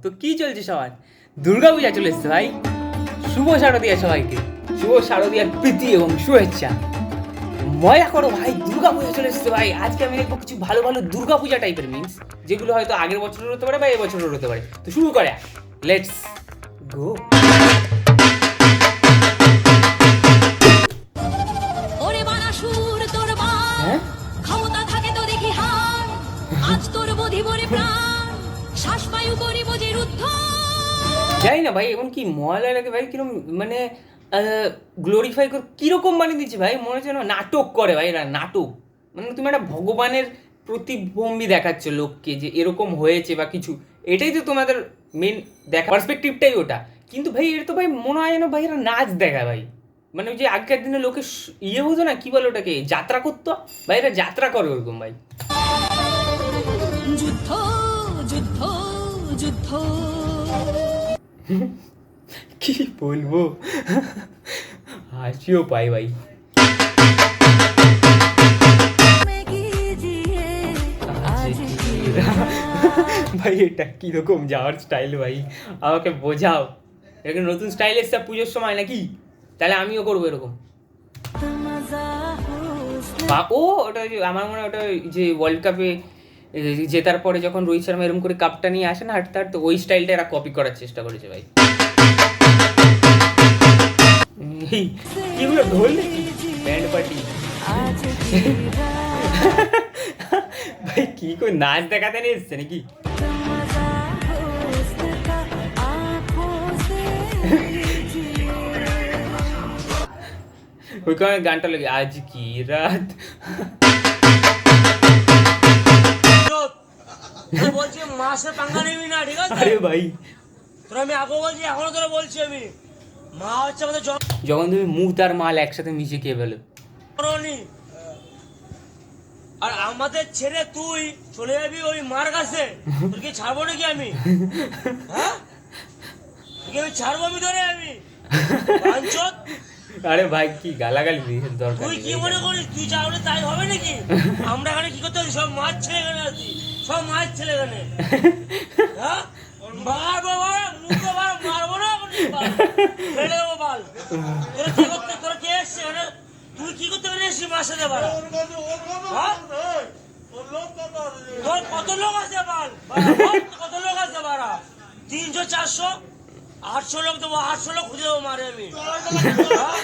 তো কি চলছে সবার? দুর্গা পূজা চলে এসছে ভাই। শুভ শারদীয়া সবাইকে, শুভ শারদীয়ার প্রীতি এবং শুভেচ্ছা। মজা করো ভাই, দুর্গা পূজা চলে এসছে ভাই। আজকে আমি দেখবো কিছু ভালো ভালো দুর্গা পূজা টাইপের মিমস, যেগুলো হয়তো আগের বছরের হতে পারে বা এবছরের হতে পারে। তো শুরু করে, লেটস গো। হ্যাঁ, ক্ষমতা থাকে তো দেখি হার, আজ তোর বোধি ভরে প্রাণ, শ্বাসবায়ু করিব যে রুদ্ধ। জানি না ভাই, এখন কি মজা লাগে ভাই, কিরকম মানে গ্লোরিফাই করে কিরকম বানিয়ে দিচ্ছে ভাই, মনে হচ্ছে না নাটক করে ভাই। এরা নাটক, মানে তুমি একটা ভগবানের প্রতিবিম্বি দেখাচ্ছ লোককে যে এরকম হয়েছে বা কিছু, এটাই তো তোমাদের মেন দেখা, পার্সপেক্টিভটাই ওটা। কিন্তু ভাই এটা তো ভাই মনে হয় না ভাই এরা নাচ দেখায় ভাই। মানে ওই যে আগেকার দিনে লোকে ইয়ে হতো না, কি বলে ওটাকে, যাত্রা করতো ভাই, এরা যাত্রা করে ওরকম ভাই। যুদ্ধ যুদ্ধ যুদ্ধ। কি বলবো, হাসিও পাই ভাই। ভাই এটা কিরকম যাওয়ার স্টাইল ভাই, আমাকে বোঝাও। এরকম নতুন স্টাইল এসছে পুজোর সময় নাকি? তাহলে আমিও করবো এরকম। ও ওটা আমার মনে হয় ওটা যে ওয়ার্ল্ড কাপে জেতার পরে যখন রোহিত শর্মা এরকম করে কাপটা নিয়ে আসে না হাঁটতে হাঁটতে, ওই স্টাইলটা এরা কপি করার চেষ্টা করেছে ভাই। কিগুলো ঢোল নাকি ব্যান্ড পার্টি? ভাই কি করে নাচ দেখাতে নিয়ে এসছে নাকি? ওই কারণে গানটা লাগে আজ কি রাত। বলছি মাসে পাঙ্গা নিবি না, ঠিক আছে? আরে ভাই তোরা আমি আগে বলছি, এখনো তোরা বলছি আমি, মা হচ্ছে আমাদের যখন তুমি মুখ আর মাল একসাথে মিশে খেয়ে ফেলো। জননী, আর আমাদের ছেড়ে তুই চলে যাবি ওই মার কাছে, তোর কি ছাড়বো নাকি আমি? হ্যাঁ, তোকে আমি ছাড়বো আমি ধরে আমি বাঞ্চোত? আরে ভাই কি গালাগালি দিয়েছে দরকার তুই নেই। কি মনে করিস তুই চাওলে তাই হবে নাকি? আমরা এখানে কি করতে পারি? সব মাছ ছেলে এখানে আছি, সব মাছ ছেলে এখানে। হ্যাঁ, মারবো মুখে মারবো না, ফেলে দেবো বাল। তোরা কি করতে, তোরা কে এসছে এখানে? তুই কি করতে পারিস এসছি মার সাথে বাড়া? হ্যাঁ? তোর কত লোক আছে বাল? কত লোক আছে বাড়া? 300 400 800 লোক দেবো, 800 লোক খুঁজে দেবো মারে আমি। হ্যাঁ?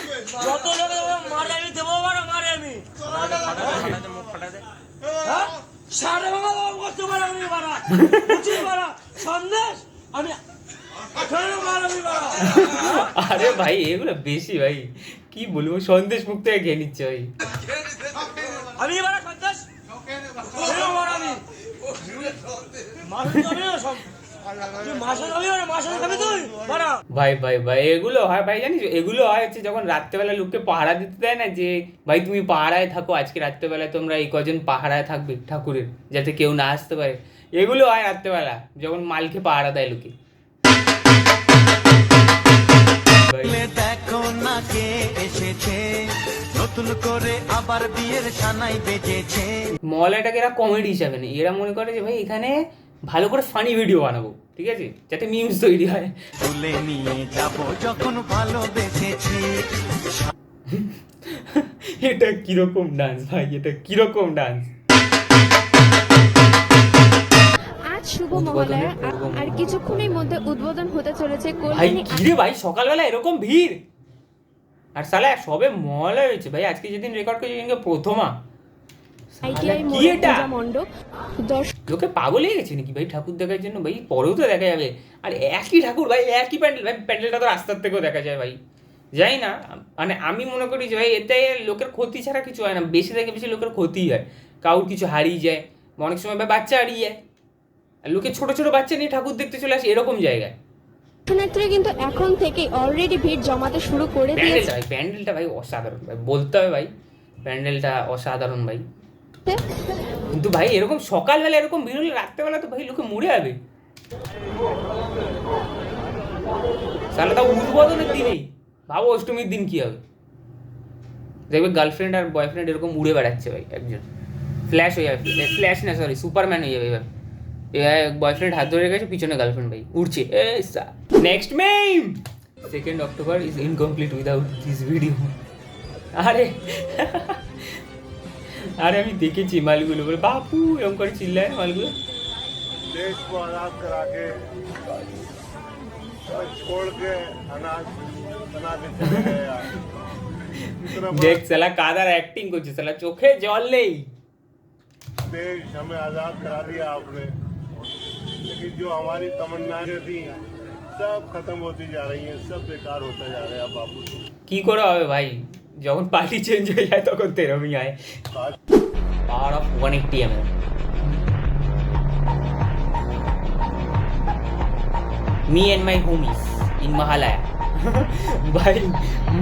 যত লোক দেবো মারে আমি, দেবো বাড়া মারে আমি। হ্যাঁ? সাড়ে ভাঙা দাম করতে পারে আমি বাড়া, বুঝিস বাড়া? সন্দেশ আমি আরে ভাই এগুলো বেশি ভাই, কি বলবো, সন্দেশ মুখ থেকে খেয়ে নিচ্ছে ভাই। আমি বাড়া সন্দেশ আমি ভাই ভাই ভাই এগুলো হয় ভাই, জানিস এগুলো হয় হচ্ছে যখন রাত্রেবেলা লোককে পাহারা দিতে দেয় না, যে ভাই তুমি পাহারায় থাকো, আজকে রাত্রেবেলায় তোমরা এই কজন পাহারায় থাকবে ঠাকুরের, যাতে কেউ না আসতে পারে। এগুলো হয় রাত্রেবেলা যখন মালকে পাহারা দেয় লোকে। দেখো না কে এসেছে, নতুন করে আবার বিয়ের সানাই বেজেছে। মলাটাকে এরা কমেডি হিসাবে নেই, এরা মনে করে যে ভাই এখানে ভালো করে ফানি ভিডিও বানাবো, ঠিক আছে, যাতে মিমস তৈরি হয়। তুলে নিয়ে যাব যখন ভালোবেসেছি। এটা কিরকম ডান্স ভাই, এটা কিরকম ডান্স? আজ শুভ মহালয়া, আর কিছুক্ষণের মধ্যে উদ্বোধন হতে চলেছে ভাই কল্যাণী। কিরে ভাই, সকালবেলা এরকম ভিড়, আর সালা সবে মহালয়া হয়েছে ভাই, আজকে যেদিন রেকর্ড করেছে সেদিনকে প্রথমা। আইটিআই কি মোড়ে এটা? পূজা মণ্ডপ দর্শক লোকে পাগল হয়ে গেছে নাকি ভাই ঠাকুর দেখার জন্য? ভাই পরেও তো দেখা যাবে, আর একই ঠাকুর ভাই, একই প্যান্ডেল ভাই, প্যান্ডেলটা তো রাস্তার থেকেও দেখা যায় ভাই। যাই না, মানে আমি মনে করি যে ভাই এতে লোকের ক্ষতি ছাড়া কিছু হয় না, বেশি থেকে বেশি লোকের ক্ষতি হয়, কাউর কিছু হারিয়ে যায়, অনেক সময় ভাই বাচ্চা হারিয়ে যায়, আর লোকে ছোট ছোট বাচ্চা নিয়ে ঠাকুর দেখতে চলে আসে এরকম জায়গায়। দর্শনার্থীরা কিন্তু এখন থেকে অলরেডি ভিড় জমাতে শুরু করে দিয়েছে। প্যান্ডেলটা ভাই, প্যান্ডেলটা ভাই অসাধারণ ভাই, বলতে হবে ভাই, প্যান্ডেলটা অসাধারণ ভাই। কিন্তু ভাই এরকম সকালবেলা এরকম ভিড় হলে রাত্রেবেলা তো ভাই লোকে মরে যাবে। তাহলে তাও উদ্বোধনের দিনেই ভাবো অষ্টমীর দিন কি হবে, দেখবে গার্লফ্রেন্ড আর বয়ফ্রেন্ড এরকম উড়ে বেড়াচ্ছে ভাই, একজন ফ্ল্যাশ হয়ে যাবে, ফ্ল্যাশ না সরি সুপারম্যান হয়ে যাবে এবার। বয়ফ্রেন্ড হাত ধরে গেছে, পিছনে গার্লফ্রেন্ড ভাই উঠছে। Next ma'am 2nd October is incomplete without this video. আরে আরে আমি দেখেছি মালগুলো বলে বাপু এরকম করে চিল্লায় মালগুলো। देश को आजाद करा के सब छोड़ के अनाज बना के चले गए यार। इतना बड़ा দেখ সালা কাদার অ্যাক্টিং করছে, সালা চোখে জল নেই। देश हमें आजाद करा दिया आपने, लेकिन जो हमारी तमन्नाएं थी सब खत्म होती जा रही हैं, सब बेकार होता जा रहा है बाबू। কি করে হবে ভাই, যখন পার্টি চেঞ্জ হয়ে যায় তখন তো এরমই হয়। Power of 180 ml। Me and my homies in Mahalaya. ভাই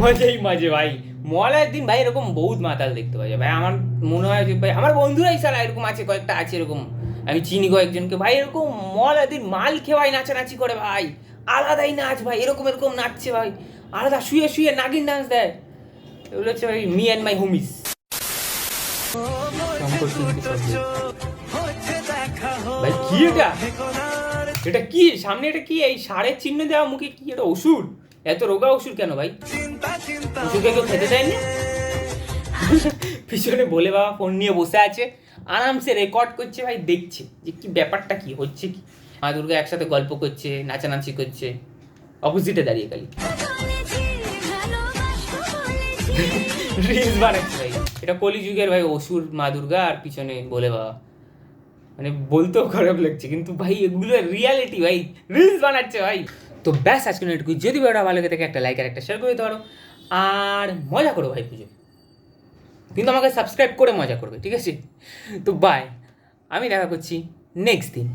মজাই মাঝে ভাই, মহালয়ার দিন ভাই এরকম বহুত মাতাল দেখতে পাওয়া যায় ভাই। আমার মনে হয় যে ভাই আমার বন্ধুরাই সারা এরকম আছে, কয়েকটা আছে এরকম, আমি চিনি কয়েকজনকে ভাই এরকম মহালয়ার দিন মাল খেয়ে ভাই নাচানাচি করে ভাই, আলাদাই নাচ ভাই, এরকম এরকম নাচছে ভাই, আলাদা শুয়ে শুয়ে নাগিন ডান্স দেয়। এগুলো হচ্ছে ভাই মি অ্যান্ড মাই হোমিস। ভাই কি এটা, এটা কি সামনে, এটা কি এই ষাঁড়ের চিহ্ন দেওয়া মুখে, কি এটা ওষুধ? এত রোগা ওষুধ কেন ভাই? ওষুধকে কেউ খেতে দেয়নি? পিছনে বলে বাবা ফোন নিয়ে বসে আছে, আরামসে রেকর্ড করছে ভাই, দেখছে যে কি ব্যাপারটা কি হচ্ছে, কি মা দুর্গা একসাথে গল্প করছে, নাচানাচি করছে, অপোজিটে দাঁড়িয়ে খালি রিলস বানাচ্ছে ভাই। এটা কলিযুগের ভাই অসুর মা দুর্গা, আর পিছনে বলে বাবা, মানে বলতেও খারাপ লাগছে কিন্তু ভাই এগুলো রিয়ালিটি ভাই, রিলস বানাচ্ছে ভাই। তো ব্যাস আজকে এটুকু, যদি ভিডিওটা ভালো লাগে থাকে একটা লাইক আর একটা শেয়ার করে দিতে পারো, আর মজা করো ভাই পুজো, কিন্তু আমাকে সাবস্ক্রাইব করে মজা করবে, ঠিক আছে? তো বাই, আমি দেখা করছি নেক্সট দিন।